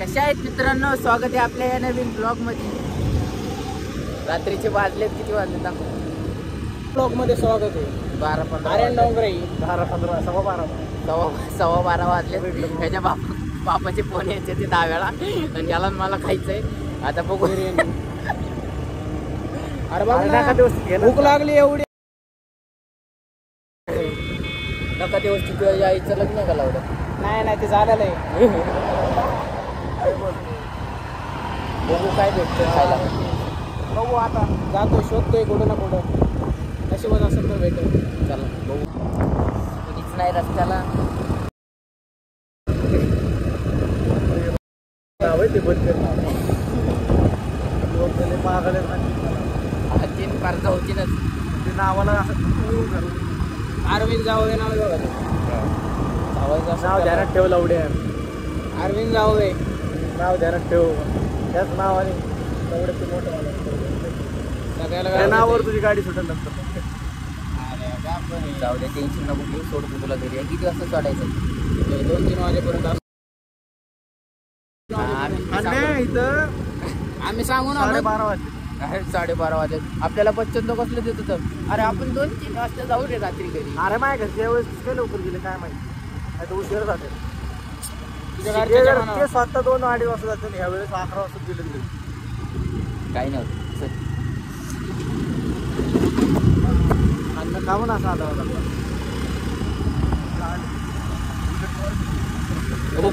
कशा आहेत मित्रांनो, स्वागत आहे आपल्या या नवीन ब्लॉग मध्ये. रात्रीचे वाजलेत, किती वाजले दाखव. ब्लॉग मध्ये स्वागत आहे. 12-15 सव्वा बारा वाजले. त्याच्या बापाचे फोन यायचे ते 10 वेळा आणि याला मला खायचंय. आता बघू. अरे बाबा भूक लागली एवढी. नका दिवस तुझ्या यायचं लग्न का लावलं? नाही ते झालेलं आहे. बघू काय भेटतं खायला. बघू आता जातो, शोधतोय कुठं ना कुठं. नशिबात असेल तर भेटेल. चला बघू. कुणीच नाही रस्त्याला. तीन पार्क होतीनच ते नावाला असं अरविंद जावळे नाव बघा. नाव ध्यानात ठेव लावडे. अरविंद जावळे नाव ध्यानात ठेव. त्याच नावाने एवढं ते मोठं सगळ्याला नावावर तुझी गाडी सुटेल नंतर. जाऊ दे, टेन्शन नको घेऊ. सोडतो तुला घरी. किती वाजता सोडायचं? 2-3 वाजेपर्यंत. आम्ही सांगू ना 12:30 वाजले. 12:30 वाजले. आपल्याला बच्चन कसलं देत होतं. अरे आपण 2-3 वाजता जाऊ रे रात्री घरी. अरे माय घरच्या वेळेस काय लवकर गेले काय माहिती. आता उशीर जाते. ते स्वतः 2-2:30 वाजता जाते. ह्या वेळेस 11 वाजता गेले. काही नव्हतं. अन्न खाऊन असं आला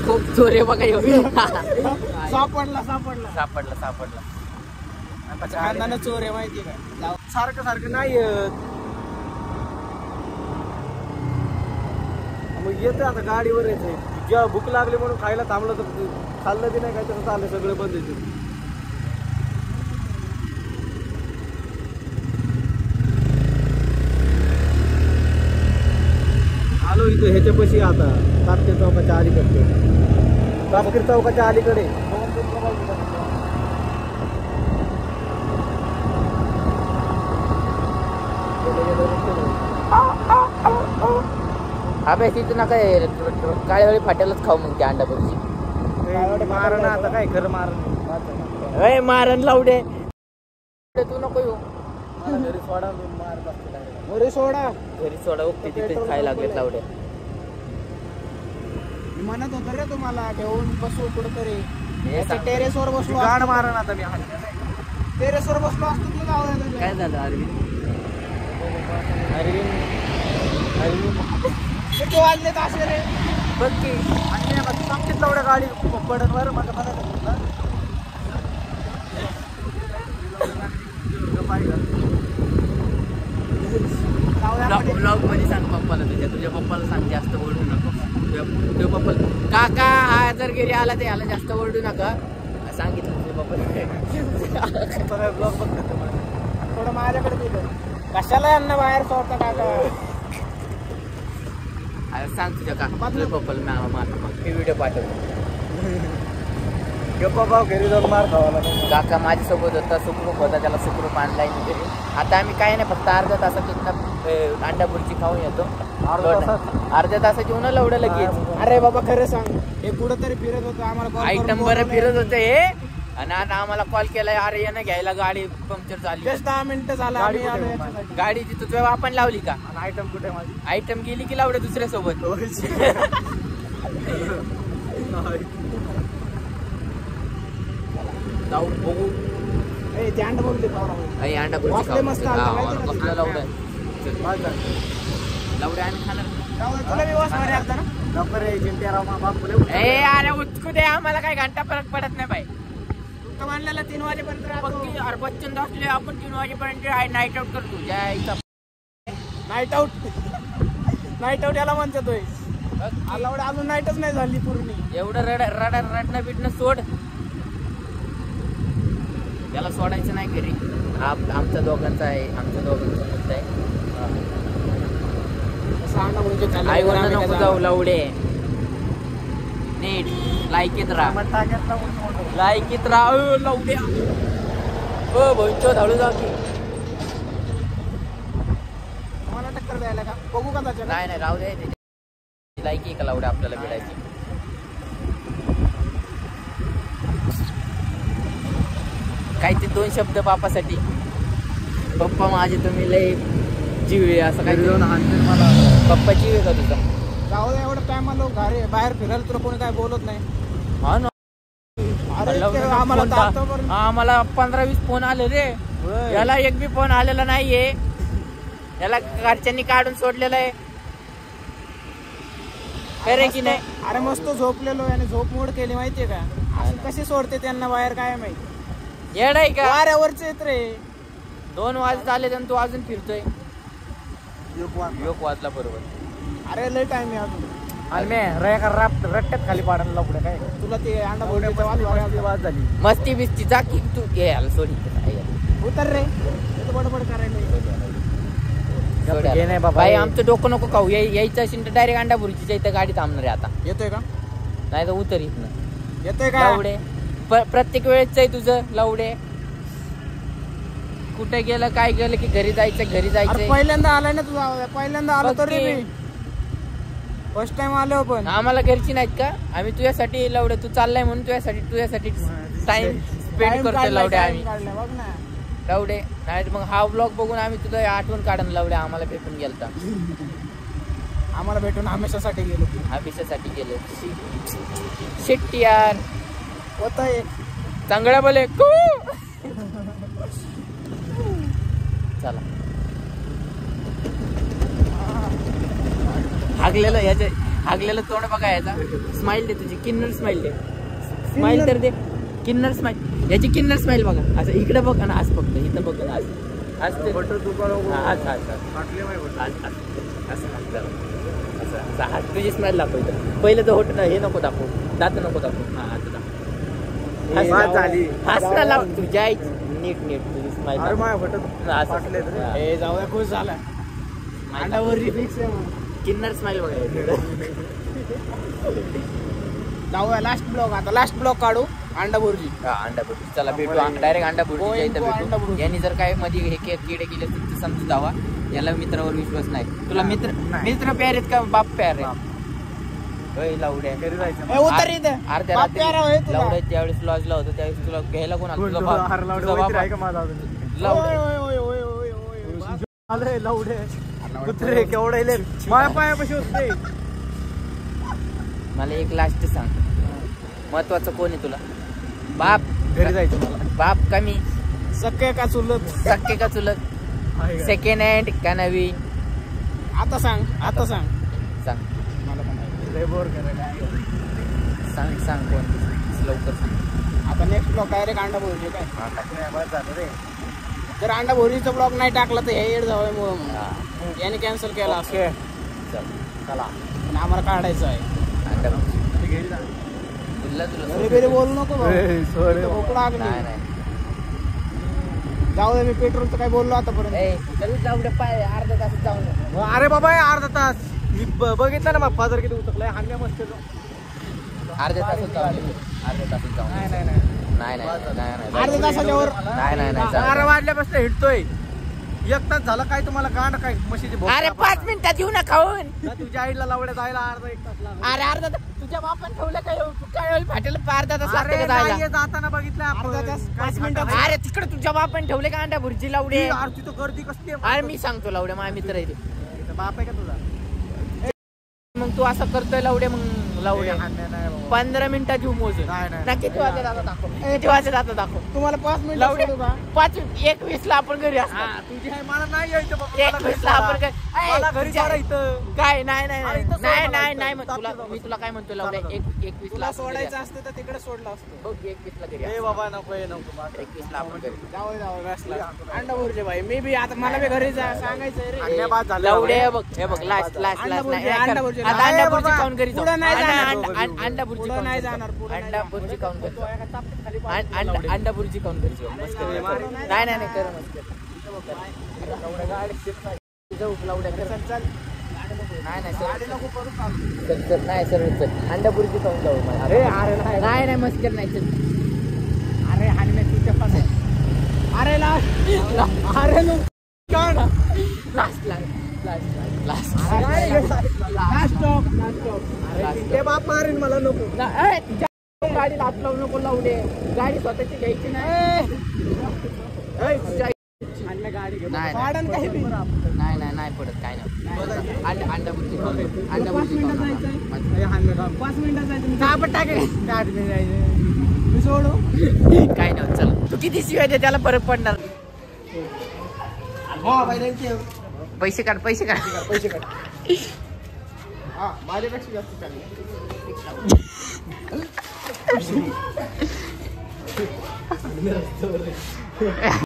खूप चोर आहे बघा. सापडला खानदान चोर आहे माहिती का. सारखं नाही येत. मग येतं आता गाडीवर यायचंय. जेव्हा भूक लागली म्हणून खायला थांबलं तर खाल्लं बी नाही काय. तसं चाललं सगळं बंद येते. आलो इथं ह्याच्यापाशी आता तापकीर चौकाच्या अलीकडे. तापकीर चौकाच्या अलीकडे अबे तिथं ना काय काळेवाडी फाट्यालाच खाऊ मग. त्या अंडा भुर्जी मारण. आता काय खरं मारण. मारण लावडे. तू नको येऊ. घरी सोडा. घरी सोडा. घरी सोडा. ओके तिथे खायला लागलेत लावडे. मी म्हणत होतो रे तुम्हाला घेऊन बसू कुठंतरी. टेरेसवर बसलो. गाड मारण. आता मी टेरेसवर बसलो असतो तुला गाव. काय झालं अरविंद? किती वाजले असे रे बघ की. सांगितलं एवढ्या गाडी पडन वर माझं ब्लॉग मध्ये सांग पप्पाला. तुझ्या पप्पाला सांग जास्त ओरडू नको. तुझ्या पप्पाला काका हा जर घरी आला तर याला जास्त ओरडू नका सांगितलं तुझ्या पप्पाला. ब्लॉग बघ थोडं माझ्याकडे दिलं. कशाला यांना बाहेर सोडता काका. अरे सांग तुझ्या काका तुझ्या पप्पाला मी व्हिडिओ पाठवतो. गप्पा घरी जाऊन मार खावा. काका माझ्यासोबत होता. सुखरूप होता. त्याला सुखरूप आणलाय मी घरी. आता आम्ही काय नाही फक्त अर्ध्या तासात अंडा भुर्जी खाऊन येतो. अर्ध्या तासाची उन्हा लवडं लगेच. अरे बाबा खरं सांग. हे कुठं तरी फिरत होतं आम्हाला. आयटम बरं फिरत होते हे. आणि आता आम्हाला कॉल केलाय. अरे येणं घ्यायला गाडी पंक्चर झाली. 10 मिनिटं झाला. गाडीची तुझ्या आपण लावली का? आयटम कुठे माझी? आयटम गेली की लावडे दुसऱ्या सोबत. जाऊ बघू. ते अंडा बघते अंडा भुर्जी लावडे आम्ही खाणार. अरे उचकू दे आम्हाला. काय घंटा फरक पडत नाही बाई. मानल्याला 3 वाजेपर्यंत. अरे बच्चन असले आपण 3 वाजेपर्यंत नाईट आउट करतो. नाईट आउट याला म्हणतोय. अजून नाईटच नाही झाली पूर्ण. एवढं रडणं बिडणं सोड. त्याला सोडायचं नाही घरी. आमच्या दोघांचा आहे. आई वडील नको जाऊ लावडे. नीट लायकीत राहा. लावड्या. हो भविष्य धाडू जाऊ की. मला टक्कर द्यायला का? बघू का त्याच्या? नाही राहू दे. लायकी का लावडे आपल्याला भिडायची. काय ते 2 शब्द बापासाठी. पप्पा माझे तुम्ही लय जीव आहे असं काय मला पप्पा जीव आहे का तुझा? जाऊ दे, एवढं टाइम आलो घरी बाहेर फिरायला तुला कोणी काय बोलत नाही. हा ना. अरे आम्हाला तर आतापर्यंत- आम्हाला 15-20 फोन आले रे. होय. याला एक बी फोन आलेला नाहीये. याला घरच्यांनी काढून सोडलेलं आहे. खरे की नाही? अरे मस्त झोपलेलो आणि झोप मोड केली माहितीये का? अशी कशी सोडते त्यांना बाहेर काय माहिती. येड आहे का? वाऱ्यावरचे येत रे. 2 वाजत आले आणि तू अजून फिरतोय. योग वाजला बरोबर. अरे लय टाइम आहे अजून. आणि मी रट्ट्यात खाली पाडायला लागलो काय. तुला ते अंडा बोलण्याचा वाद झाली. मस्ती बिस्ती जा की तू. याला सोडी उतर रे. बडबड करायला हे नाही बाबा. भाई आमचं डोकं नको खाऊ. यायचं असेल तर डायरेक्ट अंडाभुर्जीच्या इथं गाडी थांबणार आहे आता. येतोय का? नाही तर उतर इथनं. येतोय का? लावडे प्रत्येक वेळेच आहे तुझं लावडे. कुठे गेलं काय गेलं की घरी जायचं घरी अरे जायचं. पहिल्यांदा आलाय ना तुझा. पहिल्यांदा आलो बघ तरी की. मी फर्स्ट टाइम आलो पण. आम्हाला घरची नाहीत का? आम्ही तुझ्यासाठी लावडे. तू चाललाय म्हणून तुझ्यासाठी टाइम स्पेंड करतोय लावडे आम्ही. बघ ना लावडे नाही मग हा ब्लॉग बघून आम्ही तुझं आठवण काढून लावडे आम्हाला भेटून गेलता. आम्हाला भेटून हमेशासाठी गेलो. अभिषेसाठी गेले. शिट्टी यार होत एक चांगल्या बोले चला. हागलेलं तोंड बघा याचा. स्माइल दे तुझी. किन्नर स्माइल दे. स्माइल तर दे. किन्नर स्माइल. याची किन्नर स्माइल बघा. असं इकडे बघ ना. आज फक्त इथं बघ ना. आज तुझी स्माइल दाखव. पहिलं तर होट हे नको दाखव. दात नको दाखव. हा आता दाखव. झाली. हसना लाव तुझ्या नीट तुझी स्माइल. हे जाऊया खुश झाला. अंडावर फिक्स आहे. किन्नर स्माइल बघा. जाऊया लास्ट ब्लॉग. आता लास्ट ब्लॉग काढू अंडा भुर्जी. अंडाभुर्जी. चला भेटू डायरेक्ट अंडाभुर्जीच्या इथं भेटू. यांनी जर काय मध्ये हे किडे केले तर समजू जावा. याला मित्रावर विश्वास नाही. तुला मित्र प्यार आहेत का बाप प्यार आहे? लावड्या उतर इथं. अर्ध्या रात्री लावड्या त्यावेळेस लॉजला होतं त्यावेळेस तुला घ्यायला कोण आलं? तुझा बाप. लावडे कुत्रे केवढे माझ्या पायापाशी होते. मला एक लास्ट सांग. महत्वाचं कोण आहे तुला? बाप घरी जायचं मला. बाप कमी सख्खे का चुलत? सक्के का चुलत? सेकंड हँड का नवीन? आता सांग. सांग मला पण माहिती. बोर करायला सांग कोण? लवकर सांग. आता नेक्स्ट ब्लॉग डायरेक्ट अंडा भुर्जी काय. झालं रे. जर अंडा भुर्जीचा ब्लॉग नाही टाकला तर हे येड जावं. याने कॅन्सल केला असं. चला पण आम्हाला काढायचं आहे. तुला बोलू नको भोकळा आग नाही नाही. जाऊ दे. मी पेट्रोलचं काय बोललो आतापर्यंत. अर्धा तास जाऊन. अरे बाबा अर्धा तास मी बघितलं ना. मग फादर किती उतरलाय. हान्या मस्त अर्ध्या तासात जाऊन. अर्ध्या तासाच्या वर. नाही 12 वाजल्यापासून हिंडतोय. 1 तास झाला. काय तुम्हाला गांड काय म्हशीची भोक? अरे 5 मिनिटात येऊ ना खाऊन. तुझ्या आईला लावड्या जायला अर्धा 1 तास लागला. अरे अर्धा तास तुझ्या बापान ठेवलं काय फाटेल अर्धा तास लागते अरे का जायला? नाहीये, जाताना बघितलं अर्धा तास, 5 मिनिटं. अरे तिकडे तुझ्या बापान ठेवले का अंडा भुर्जी लावडे? तिथं गर्दी कसली आहे? अरे मी सांगतो लावडे माझा मित्र आहे ते. इथं बाप आहे का तुझा? मग तू असं करतोय लावडे. मग लावडे हान्या नाही बाबा. 15 मिनिटात येऊ मोजून. नाही. किती वाजता आता दाखव. किती वाजता आता दाखव. तुम्हाला 5 मिनिट लावडे सोडू का? 5:21 ला आपण घरी असतो. तुझी आहे मला नाही यायचं बाबा. मला घरी 21 ला आपण सोडा. मला घरी सोडा इथं. काय अरे इथं सोड मला नाही इथं. मग तुला मी तुला काय म्हणतो लावडे चला. 21 ला तुला सोडायचं असतं तर तिकडे सोडलं असतं. 21 ला घरी ए बाबा नको 21 ला आपण घरी. जाऊ रसला अंडा भुर्जी भाई. मी बी आता मला बी घरी सांगायचंय रे. अन्या बाद झालं लावडे बाबा. हे बघ लास्ट अंडा भुर्जी, नाही अंडा भुर्जी. आता अंडा नाही भुर्जी बाबा. खाऊन घरी जाऊ. पुढं नाही जाणार. अंडा भुर्जी पुढं खाऊन नाही घरी जाऊ. जाणार. पुढं नाही अंडा जाणार. भुर्जी खाऊन घरी जाऊ. अंडा भुर्जी खाऊन घरी जाऊ. मस्त कर. नाही कर मस्त कर. जाऊ लावड्या कर. चल नाही सर नाही सर चल अंडा भुर्जी खाऊन जाऊ. अरे नाही मस्त कर नाही चल. अरे हानी मी तुझ्या पास आहे. अरे लास्ट. अरे नो लास्ट लास्ट स्टॉप. ते बाप मारेन मला नको. गाडीला हात लावू नको लावू दे. गाडी स्वतःची घ्यायची नाही. नाही नाही पडत काय नाही. अंडा बुर्जी खाऊ. अंडा बुर्जी खाऊ. 5 मिनिटात जायचं. आपण टाकेल मी सोडू. काय नाही चल. तू किती शिवाय दे त्याला फरक पडणार. पैसे काढ. पैसे काढ. हा माझ्यापेक्षा जास्त चालू.